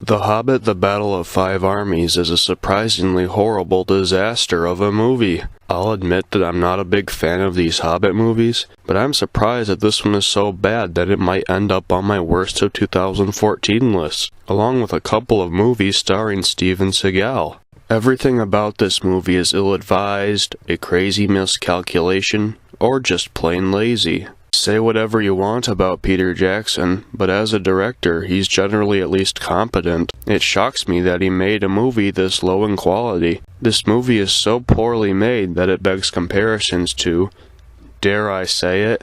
The Hobbit: The Battle of Five Armies is a surprisingly horrible disaster of a movie. I'll admit that I'm not a big fan of these Hobbit movies, but I'm surprised that this one is so bad that it might end up on my worst of 2014 list, along with a couple of movies starring Steven Seagal. Everything about this movie is ill-advised, a crazy miscalculation, or just plain lazy. Say whatever you want about Peter Jackson, but as a director, he's generally at least competent. It shocks me that he made a movie this low in quality. This movie is so poorly made that it begs comparisons to, dare I say it?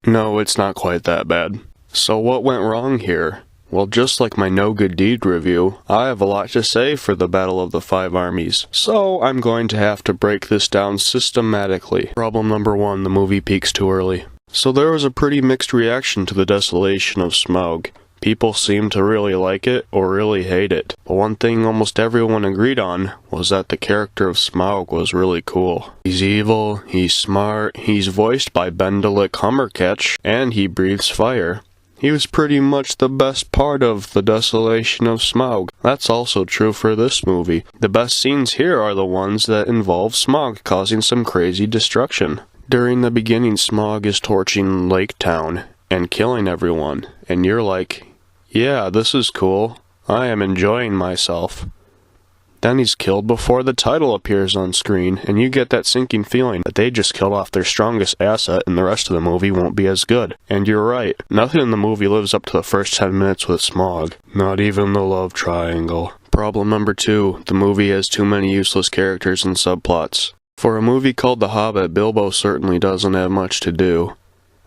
No, it's not quite that bad. So what went wrong here? Well, just like my No Good Deed review, I have a lot to say for the Battle of the Five Armies, so I'm going to have to break this down systematically. Problem number 1, the movie peaks too early. So there was a pretty mixed reaction to the Desolation of Smaug. People seemed to really like it or really hate it, but one thing almost everyone agreed on was that the character of Smaug was really cool. He's evil, he's smart, he's voiced by Benedict Cumberbatch, and he breathes fire. He was pretty much the best part of the Desolation of Smaug. That's also true for this movie. The best scenes here are the ones that involve Smaug causing some crazy destruction. During the beginning, Smaug is torching Lake Town and killing everyone, and you're like, yeah, this is cool. I am enjoying myself. Then he's killed before the title appears on screen, and you get that sinking feeling that they just killed off their strongest asset and the rest of the movie won't be as good. And you're right, nothing in the movie lives up to the first 10 minutes with Smaug. Not even the love triangle. Problem number 2, the movie has too many useless characters and subplots. For a movie called The Hobbit, Bilbo certainly doesn't have much to do.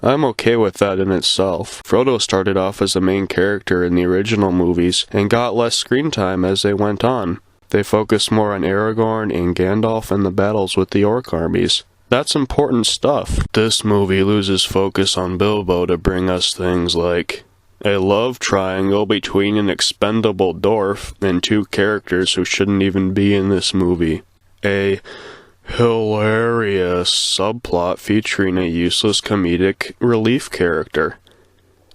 I'm okay with that in itself. Frodo started off as the main character in the original movies and got less screen time as they went on. They focused more on Aragorn and Gandalf and the battles with the orc armies. That's important stuff. This movie loses focus on Bilbo to bring us things like a love triangle between an expendable dwarf and two characters who shouldn't even be in this movie. A hilarious subplot featuring a useless comedic relief character.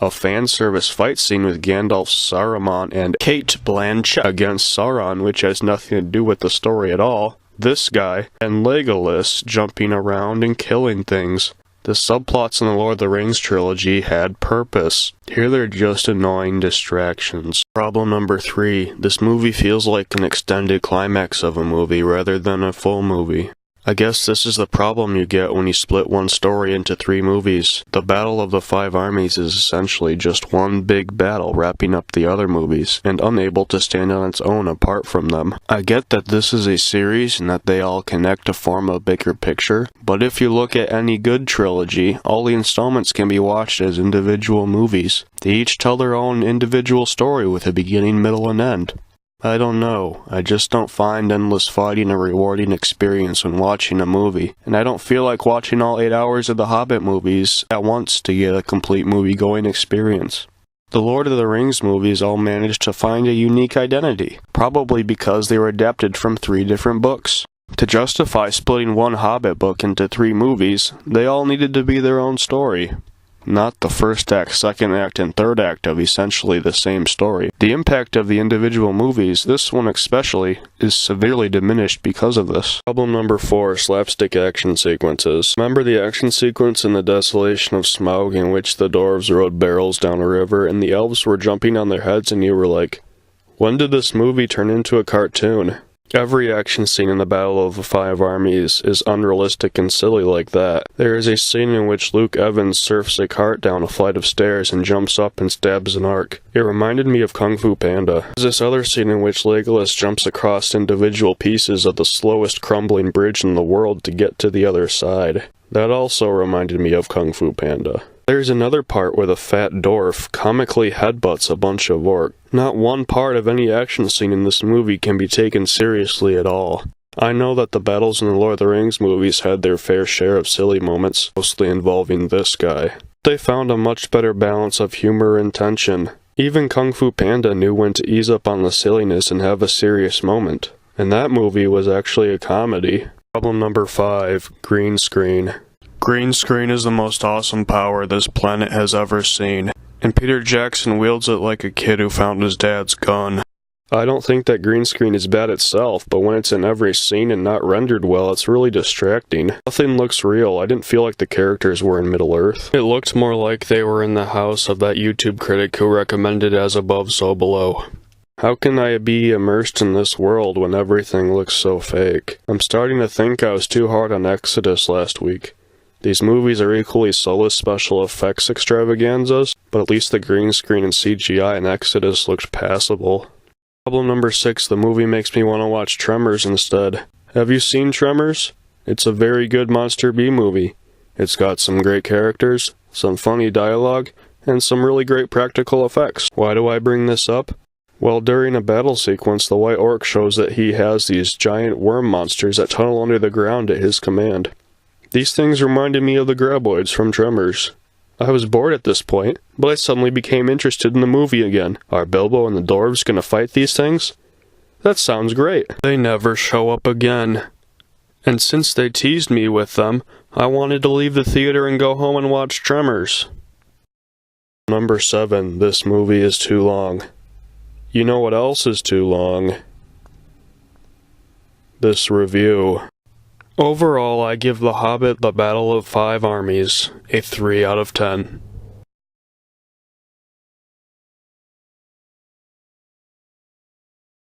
A fan service fight scene with Gandalf, Saruman, and Cate Blanchett against Sauron, which has nothing to do with the story at all. This guy, and Legolas jumping around and killing things. The subplots in the Lord of the Rings trilogy had purpose. Here they're just annoying distractions. Problem number 3, this movie feels like an extended climax of a movie rather than a full movie. I guess this is the problem you get when you split one story into 3 movies. The Battle of the Five Armies is essentially just one big battle wrapping up the other movies, and unable to stand on its own apart from them. I get that this is a series and that they all connect to form a bigger picture, but if you look at any good trilogy, all the installments can be watched as individual movies. They each tell their own individual story with a beginning, middle, and end. I don't know, I just don't find endless fighting a rewarding experience when watching a movie, and I don't feel like watching all 8 hours of the Hobbit movies at once to get a complete movie-going experience. The Lord of the Rings movies all managed to find a unique identity, probably because they were adapted from 3 different books. To justify splitting one Hobbit book into 3 movies, they all needed to be their own story. Not the first act, second act, and third act of essentially the same story. The impact of the individual movies, this one especially, is severely diminished because of this. Problem number 4, slapstick action sequences. Remember the action sequence in the Desolation of Smaug in which the dwarves rode barrels down a river and the elves were jumping on their heads and you were like, when did this movie turn into a cartoon? Every action scene in the Battle of the Five Armies is unrealistic and silly like that. There is a scene in which Luke Evans surfs a cart down a flight of stairs and jumps up and stabs an orc. It reminded me of Kung Fu Panda. There's this other scene in which Legolas jumps across individual pieces of the slowest crumbling bridge in the world to get to the other side. That also reminded me of Kung Fu Panda. There's another part where the fat dwarf comically headbutts a bunch of orcs. Not one part of any action scene in this movie can be taken seriously at all. I know that the battles in the Lord of the Rings movies had their fair share of silly moments, mostly involving this guy. They found a much better balance of humor and tension. Even Kung Fu Panda knew when to ease up on the silliness and have a serious moment. And that movie was actually a comedy. Problem number 5, green screen. Green screen is the most awesome power this planet has ever seen, and Peter Jackson wields it like a kid who found his dad's gun. I don't think that green screen is bad itself, but when it's in every scene and not rendered well, it's really distracting. Nothing looks real. I didn't feel like the characters were in Middle-earth. It looked more like they were in the house of that YouTube critic who recommended As Above, So Below. How can I be immersed in this world when everything looks so fake? I'm starting to think I was too hard on Exodus last week. These movies are equally soulless special effects extravaganzas, but at least the green screen and CGI in Exodus looked passable. Problem number 6, the movie makes me want to watch Tremors instead. Have you seen Tremors? It's a very good Monster B movie. It's got some great characters, some funny dialogue, and some really great practical effects. Why do I bring this up? Well, during a battle sequence, the White Orc shows that he has these giant worm monsters that tunnel under the ground at his command. These things reminded me of the graboids from Tremors. I was bored at this point, but I suddenly became interested in the movie again. Are Bilbo and the dwarves gonna fight these things? That sounds great. They never show up again. And since they teased me with them, I wanted to leave the theater and go home and watch Tremors. Number 7, this movie is too long. You know what else is too long? This review. Overall, I give The Hobbit: The Battle of Five Armies a 3 out of 10.